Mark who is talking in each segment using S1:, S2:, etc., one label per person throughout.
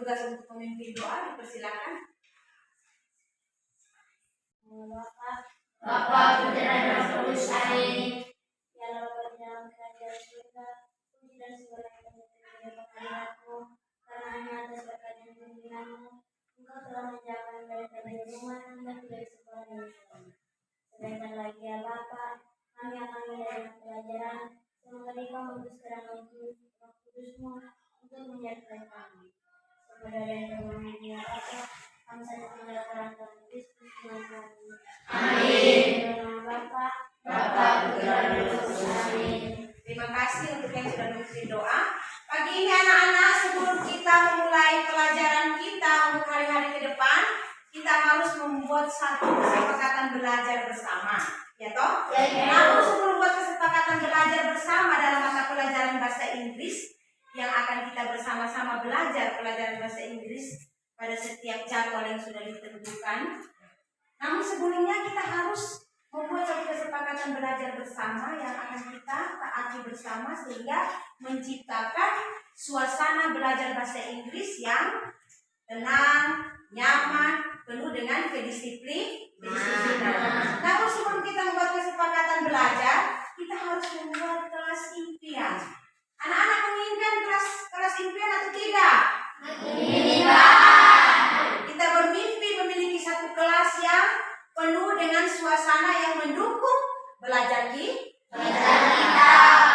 S1: bertugas untuk memimpin doa, dipersilakan.
S2: Bapa putra dan Roh Kudus. Amin. Ya Allah, Bapa dalam kerajaan surga, puji dan segala yang terjadi kehadiratmu, karena hanya atas berkat dan pimpinan-Mu, Engkau telah menjaga mereka dari rumah hingga dari sekolah dan sekolah. Sedangkan lagi ya Bapa, kami akan mendapat pelajaran, semoga Engkau mengutus Roh Kudus-Mu untuk menyertai kami. Semoga dari kami ya Bapa, kami saling mengadakan Tuhan Kristus Tuhan kami. Amin. Bapa, Putra dan Roh Kudus. Amin.
S1: Terima kasih untuk yang sudah mengikuti doa. Pagi ini anak-anak, sebelum kita memulai pelajaran kita untuk hari-hari ke depan, kita harus membuat satu kesepakatan belajar bersama. Ya toh?
S2: Ya.
S1: Lalu sebelum membuat kesepakatan belajar bersama dalam mata pelajaran bahasa Inggris yang akan kita bersama-sama belajar pelajaran bahasa Inggris pada setiap jadwal yang sudah ditentukan. Namun sebelumnya kita harus membuat satu kesepakatan belajar bersama yang akan kita taati bersama sehingga menciptakan suasana belajar bahasa Inggris yang tenang, nyaman, penuh dengan kedisiplinan. Namun sebelum kita membuat kesepakatan belajar, kita harus membuat kelas impian. Anak-anak menginginkan kelas impian atau tidak? Kita bermimpi memiliki satu kelas yang penuh dengan suasana yang mendukung belajar kita.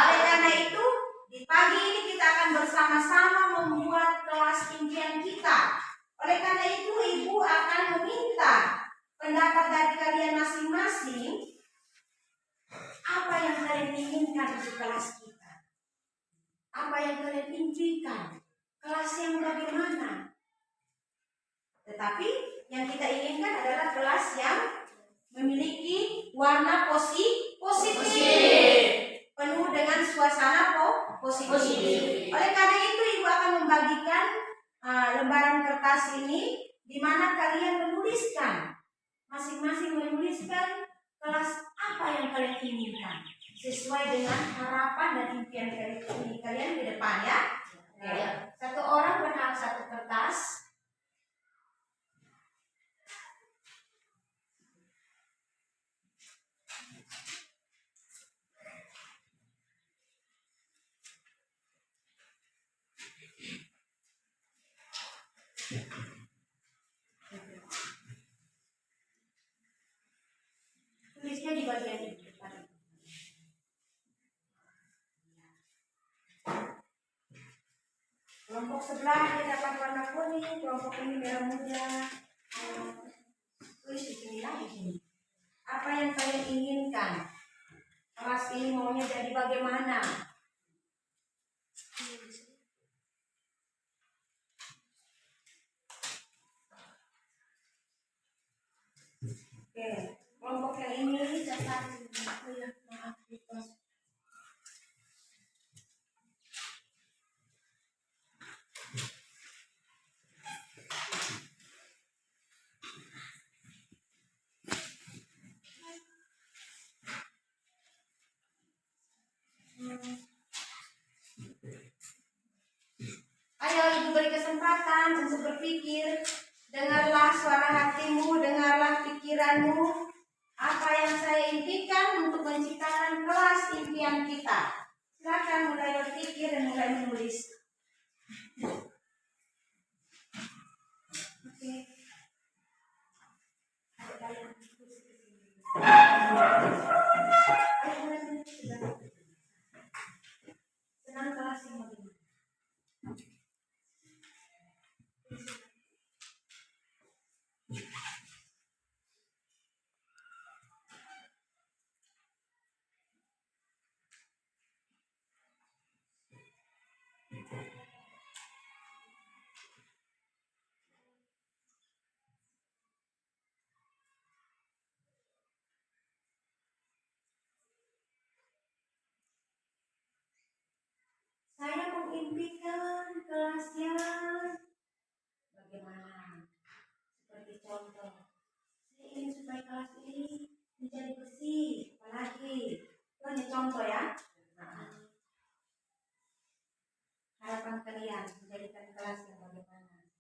S1: Oleh karena itu, di pagi ini kita akan bersama-sama membuat kelas impian kita. Oleh karena itu, Ibu akan meminta pendapat dari kalian masing-masing. Apa yang kalian inginkan untuk kelas kita? Apa yang kalian impikan? Kelas yang bagaimana? Tetapi yang kita inginkan adalah kelas yang memiliki warna positif. Penuh dengan suasana positif. Oleh karena itu, Ibu akan membagikan lembaran kertas ini di mana kalian menuliskan, masing-masing menuliskan kelas apa yang kalian inginkan sesuai dengan harapan dan impian kalian ke depan ya. Satu orang berhak satu kertas. Tulisnya di bagian ini. Kelompok sebelah dia dapat warna kuning, kelompok ini merah muda. Tulis di sini lagi. Apa yang kalian inginkan? Kelas ini maunya jadi bagaimana? Oke, kelompok yang ini catat. Maaf, ayo Ibu beri kesempatan untuk berpikir. Dengarlah suara hatimu, dengarlah pikiranmu. Apa yang saya impikan untuk menciptakan kelas impian kita. Silakan mulai berpikir dan mulai menulis. Oke. Senang kelas yang bagaimana? Saya mengimpikan kelas yang bagaimana? Seperti contoh, saya ingin supaya kelas ini menjadi bersih. Apalagi, itu hanya contoh ya. Harapan kalian menjadikan kelas yang bagaimana?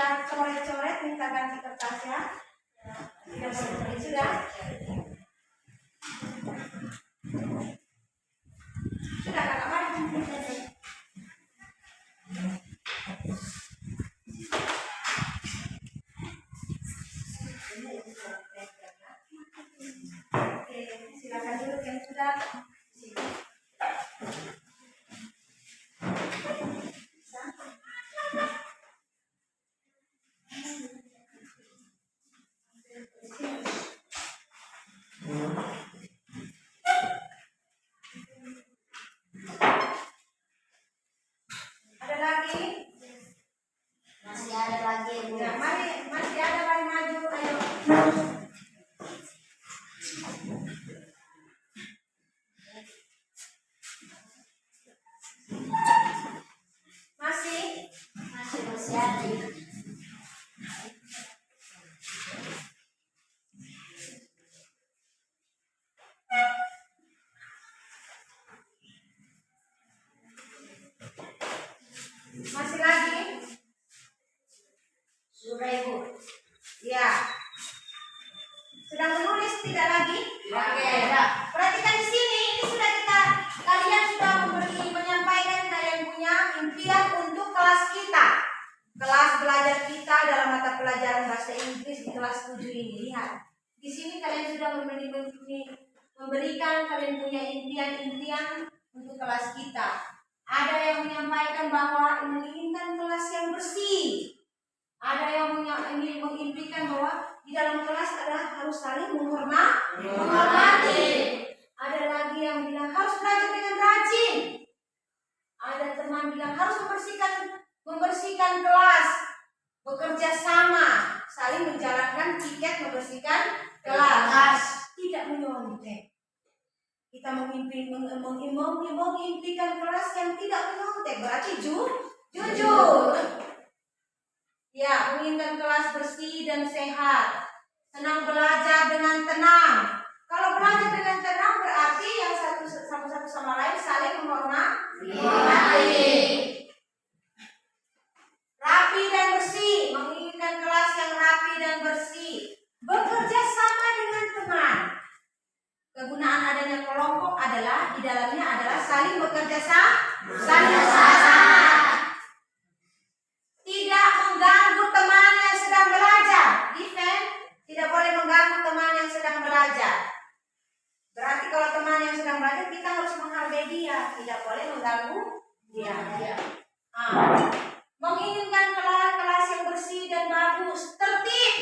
S1: sudah coret-coret, minta ganti kertasnya. Sudah. Sudah kakak mari. Oke, silakan duduk yang sudah. Ada lagi?
S2: Masih ada lagi, Bu.
S1: Ya, mari, masih ada, mari maju, ayo. Masih?
S2: Masih ada.
S1: Masih lagi?
S2: Sudah, Ibu.
S1: Ya. Sedang menulis tidak lagi?
S2: Oke.
S1: Perhatikan di sini, ini sudah kalian sudah menyampaikan kalian punya impian untuk kelas kita. Kelas belajar kita dalam mata pelajaran bahasa Inggris di kelas 7 ini. Lihat. Di sini kalian sudah memberikan kalian punya impian-impian untuk kelas kita. Ada yang menyampaikan bahwa menginginkan kelas yang bersih. Ada yang mengimpikan bahwa di dalam kelas harus saling menghormati. Ada lagi yang bilang harus belajar dengan rajin. Ada teman bilang harus membersihkan kelas, bekerja sama, saling menjalankan tiket membersihkan kelas. Tidak menyontek. Kita mengimpikan kelas yang tidak menyontek, berarti jujur. Ya, menginginkan kelas bersih dan sehat. Senang belajar dengan tenang. Kalau belajar dengan tenang berarti yang satu sama lain saling menghormati. Rapi dan bersih, menginginkan kelas yang rapi dan bersih. Bekerja sama dengan teman. Kegunaan adanya kelompok adalah di dalamnya adalah saling bekerja sama. Tidak mengganggu teman yang sedang belajar. Defend, tidak boleh mengganggu teman yang sedang belajar. Berarti kalau teman yang sedang belajar kita harus menghargai dia, tidak boleh mengganggu dia. Menginginkan kelas yang bersih dan bagus, tertib.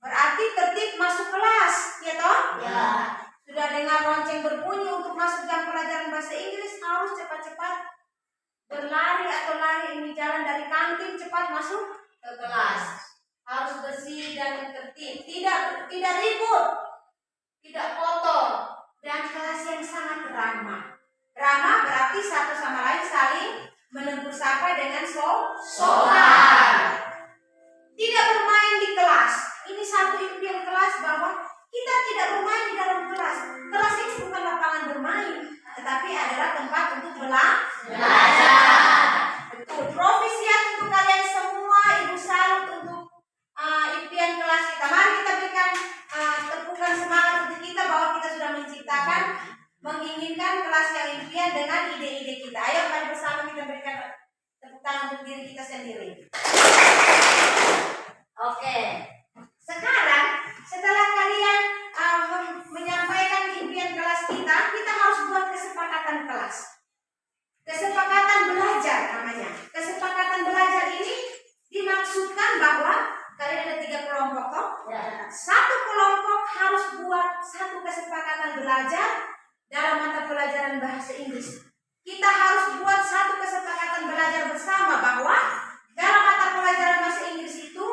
S1: Berarti tertib masuk kelas, ya toh?
S2: Ya.
S1: Sudah dengar lonceng berbunyi untuk masuk jam pelajaran bahasa Inggris, harus cepat-cepat berlari atau lari ini jalan dari kantin cepat masuk ke kelas. Harus bersih dan tertib, tidak ribut, tidak kotor, dan kelas yang sangat ramah. Ramah berarti satu sama lain saling menegur sapa dengan sopan. Tidak bermain di kelas. Ini satu impian kelas bahwa kita tidak bermain di dalam kelas. Kelas ini bukan lapangan bermain, tetapi adalah tempat untuk belajar. Betul. Profisiat untuk kalian semua. Ibu salut untuk impian kelas kita. Mari kita berikan tepukan semangat untuk kita bahwa kita sudah menciptakan, menginginkan kelas yang impian dengan ide-ide kita. Ayo mari bersama kita berikan tepuk tangan untuk diri kita sendiri. Oke. Sekarang setelah kalian menyampaikan impian kelas kita harus buat kesepakatan kelas. Kesepakatan belajar namanya. Kesepakatan belajar ini dimaksudkan bahwa kalian ada 3 kelompok toh?
S2: Ya.
S1: Satu kelompok harus buat satu kesepakatan belajar dalam mata pelajaran bahasa Inggris. Kita harus buat satu kesepakatan belajar bersama bahwa dalam mata pelajaran bahasa Inggris itu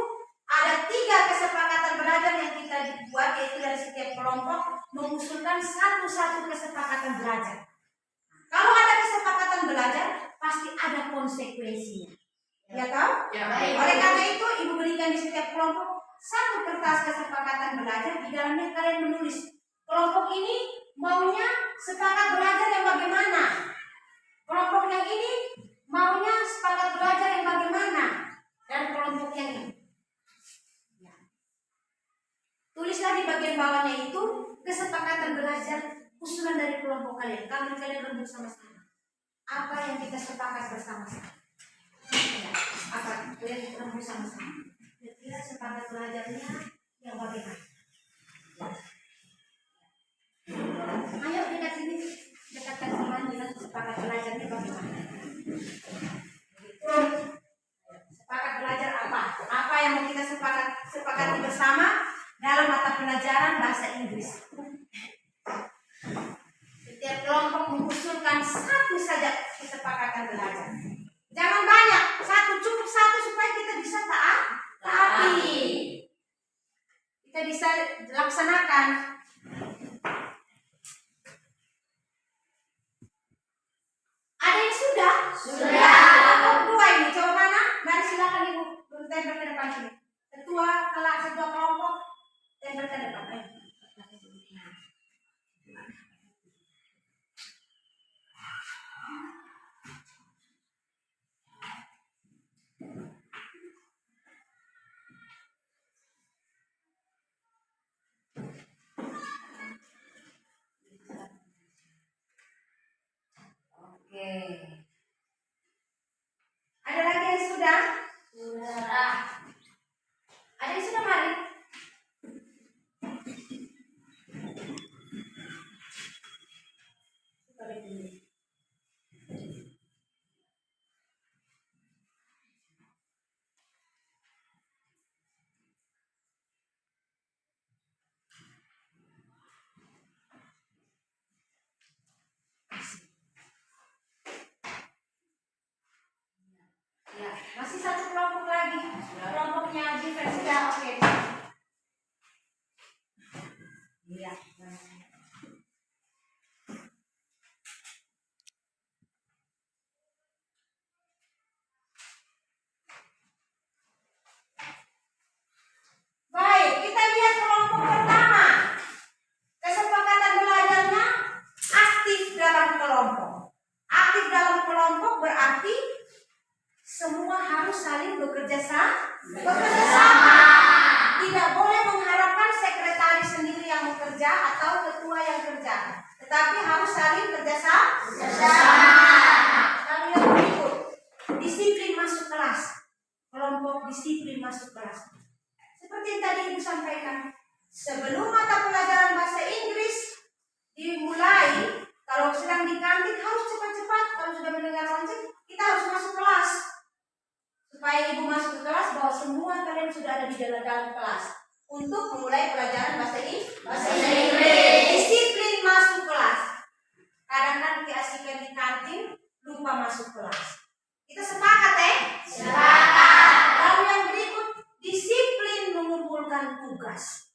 S1: ada 3 kesepakatan belajar yang kita buat, yaitu dari setiap kelompok mengusulkan satu kesepakatan belajar. Kalau ada kesepakatan belajar, pasti ada konsekuensinya. Ya tahu?
S2: Ya,
S1: baik. Oleh karena itu, ibu berikan di setiap kelompok satu kertas kesepakatan belajar. Di dalamnya kalian menulis kelompok ini maunya sepakat belajar yang bagaimana. Kelompok yang ini maunya sepakat belajar yang bagaimana. Dan kelompok yang ini apa yang kita sepakat bersama-sama. Ya, apa kalian ketemu sama-sama? Kira-kira sepakat belajarnya yang bagaimana? Ayo dekat sini, dekatkan teman dengan sepakat belajarnya bagaimana? Sepakat belajar apa? Apa yang mau kita sepakati bersama dalam mata pelajaran bahasa Inggris? Setiap kelompok mengusulkan satu saja kesepakatan belajar. Jangan banyak, cukup satu supaya kita bisa taati. Kita bisa laksanakan. Ada yang sudah? Sudah. Dua ini, coba mana? Mari silakan ibu, tembak ke depan sini. Ketua kelompok, tembak ke depan. Ayo. Oke. Ada lagi yang sudah? Sudah. Ada yang sudah, mari. Ya, masih satu kelompok lagi. Kelompoknya Jiver sudah oke. Iya. Baik, kita lihat kelompok pertama. Kesepakatan belajarnya aktif dalam kelompok. Aktif dalam kelompok berarti semua harus saling bekerja sama. Tidak boleh mengharapkan sekretaris sendiri yang bekerja atau ketua yang kerja, tetapi harus saling kerja sama. Lalu yang berikut, disiplin masuk kelas. Kelompok disiplin masuk kelas. Seperti yang tadi Ibu sampaikan, sebelum mata pelajaran bahasa Inggris dimulai, kalau sedang di kantin harus cepat-cepat. Kalau sudah mendengar lonceng, kita harus masuk kelas. Supaya Ibu masuk ke kelas, bahwa semua kalian sudah ada di dalam kelas untuk memulai pelajaran bahasa Inggris. Disiplin masuk kelas. Kadang-kadang keasikan di kantin lupa masuk kelas. Kita sepakat Sepakat. Lalu yang berikut, disiplin mengumpulkan tugas.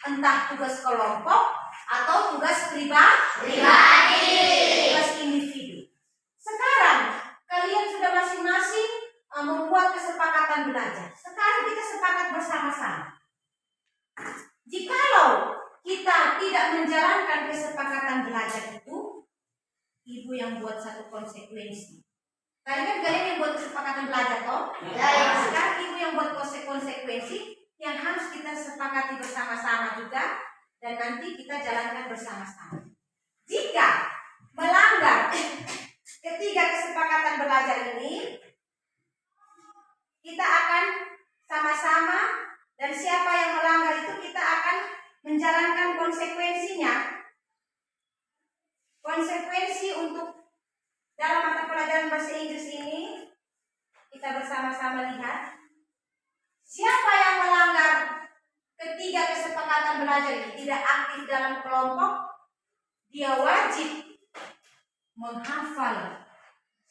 S1: Entah tugas kelompok atau tugas pribadi. Tugas individu. Sekarang kalian sudah masing-masing membuat kesepakatan belajar. Sekarang kita sepakat bersama-sama. Jikalau kita tidak menjalankan kesepakatan belajar itu, Ibu yang buat satu konsekuensi. Tadi kan kalian yang buat kesepakatan belajar toh? Ya. Sekarang Ibu yang buat konsekuensi yang harus kita sepakati bersama-sama juga, dan nanti kita jalankan bersama-sama. Jika melanggar ketiga kesepakatan belajar ini, kita akan sama-sama, dan siapa yang melanggar itu kita akan menjalankan konsekuensinya. Konsekuensi untuk dalam mata pelajaran bahasa Inggris ini, kita bersama-sama lihat. Siapa yang melanggar ketiga kesepakatan belajar ini, tidak aktif dalam kelompok, dia wajib menghafal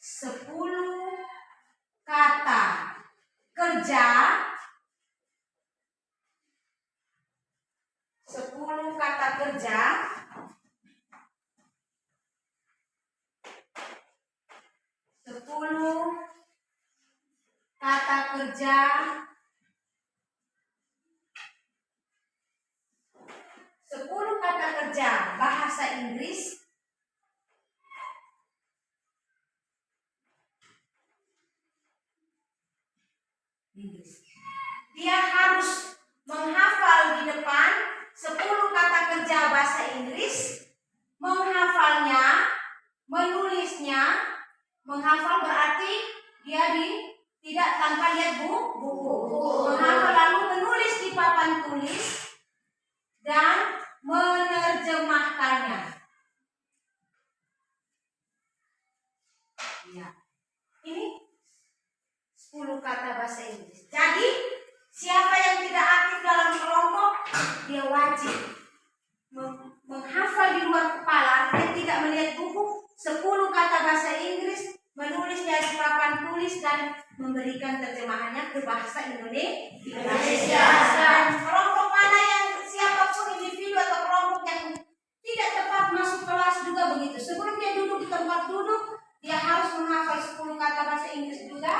S1: 10 kata kerja, 10 kata kerja, 10 kata kerja bahasa Inggris dia harus menghafal di depan 10 kata kerja bahasa Inggris, menghafalnya, menulisnya, Menghafal berarti dia tidak tanpa lihat buku. Menghafal lalu menulis di papan tulis dan menerjemahkannya. Ya. Ini 10 kata bahasa Inggris. Jadi siapa yang tidak aktif dalam kelompok, dia wajib menghafal di luar kepala. Dia tidak melihat buku, 10 kata bahasa Inggris, menulisnya di papan tulis dan memberikan terjemahannya ke bahasa Indonesia. Dan kelompok mana yang siapapun individu atau kelompok yang tidak tepat masuk kelas juga begitu. Sebelum dia duduk di tempat duduk, dia harus menghafal 10 kata bahasa Inggris juga,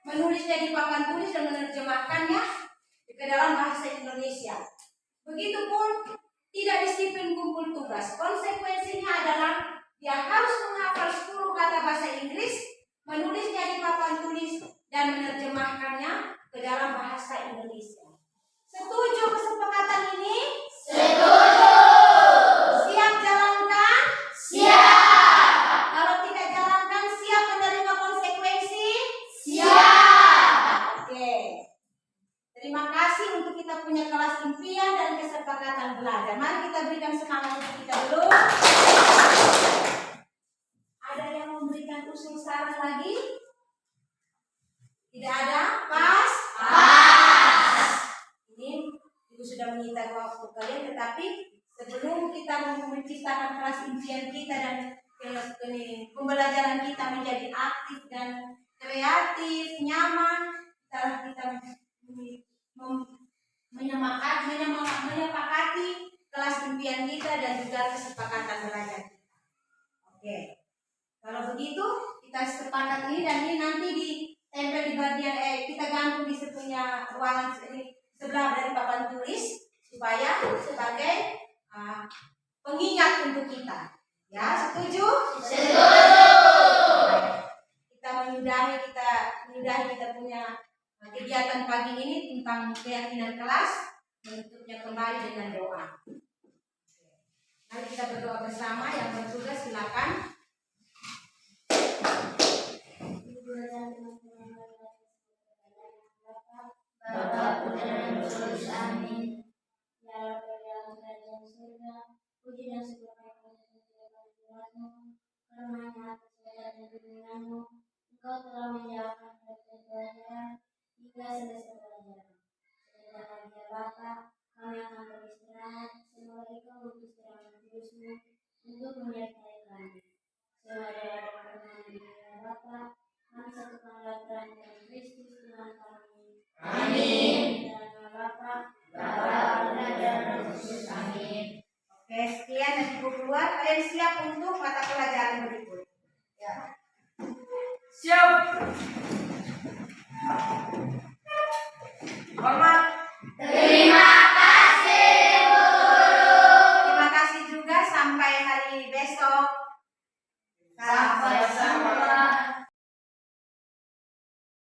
S1: menulisnya di papan tulis dan menerjemahkannya ke dalam bahasa Indonesia. Begitupun tidak disiplin kumpul tugas. Konsekuensinya adalah dia harus menghafal 10 kata bahasa Inggris, menulisnya di papan tulis dan menerjemahkannya ke dalam bahasa Indonesia. Setuju kesepakatan ini? Setuju. Siap jalankan? Siap. Kalau tidak jalankan, siap menerima konsekuensi? Siap. Oke. Terima kasih untuk kita punya kelas impian dan kesepakatan belajar. Mari kita berikan semangat untuk kita dulu. Ada yang memberikan usul saran lagi? Tidak ada? Pas? Pas. Ini Ibu sudah menyita waktu kalian, tetapi sebelum kita menciptakan kelas impian kita dan pembelajaran kita menjadi aktif dan kreatif, nyaman, kita menyepakati kelas impian kita dan juga kesepakatan belajar kita. Oke. Kalau begitu kita sepakat ini, dan ini nanti ditempel di bagian kita gantung di sepunya ruangan ini sebelah dari papan tulis supaya sebagai pengingat untuk kita. Ya, setuju? Setuju. Kita menyudahi kita punya kegiatan pagi ini tentang keyakinan kelas, menutupnya kembali dengan doa. Mari kita berdoa bersama. Yang bertugas silakan.
S2: Bapa, Putra, dan Roh Kudus. Amin. Ya Allah, dalam kerajaan surga, puji dan syukur kehadirat-Mu, karunia atas segala dan bimbingan-Mu. Engkau telah menjauhkan proses pelajaran hingga selesai pelajaran. Sebentar lagi ya Bapa, kami akan beristirahat. Semoga Engkau mengutus terang Kudus-Mu untuk menyertai kami. Semoga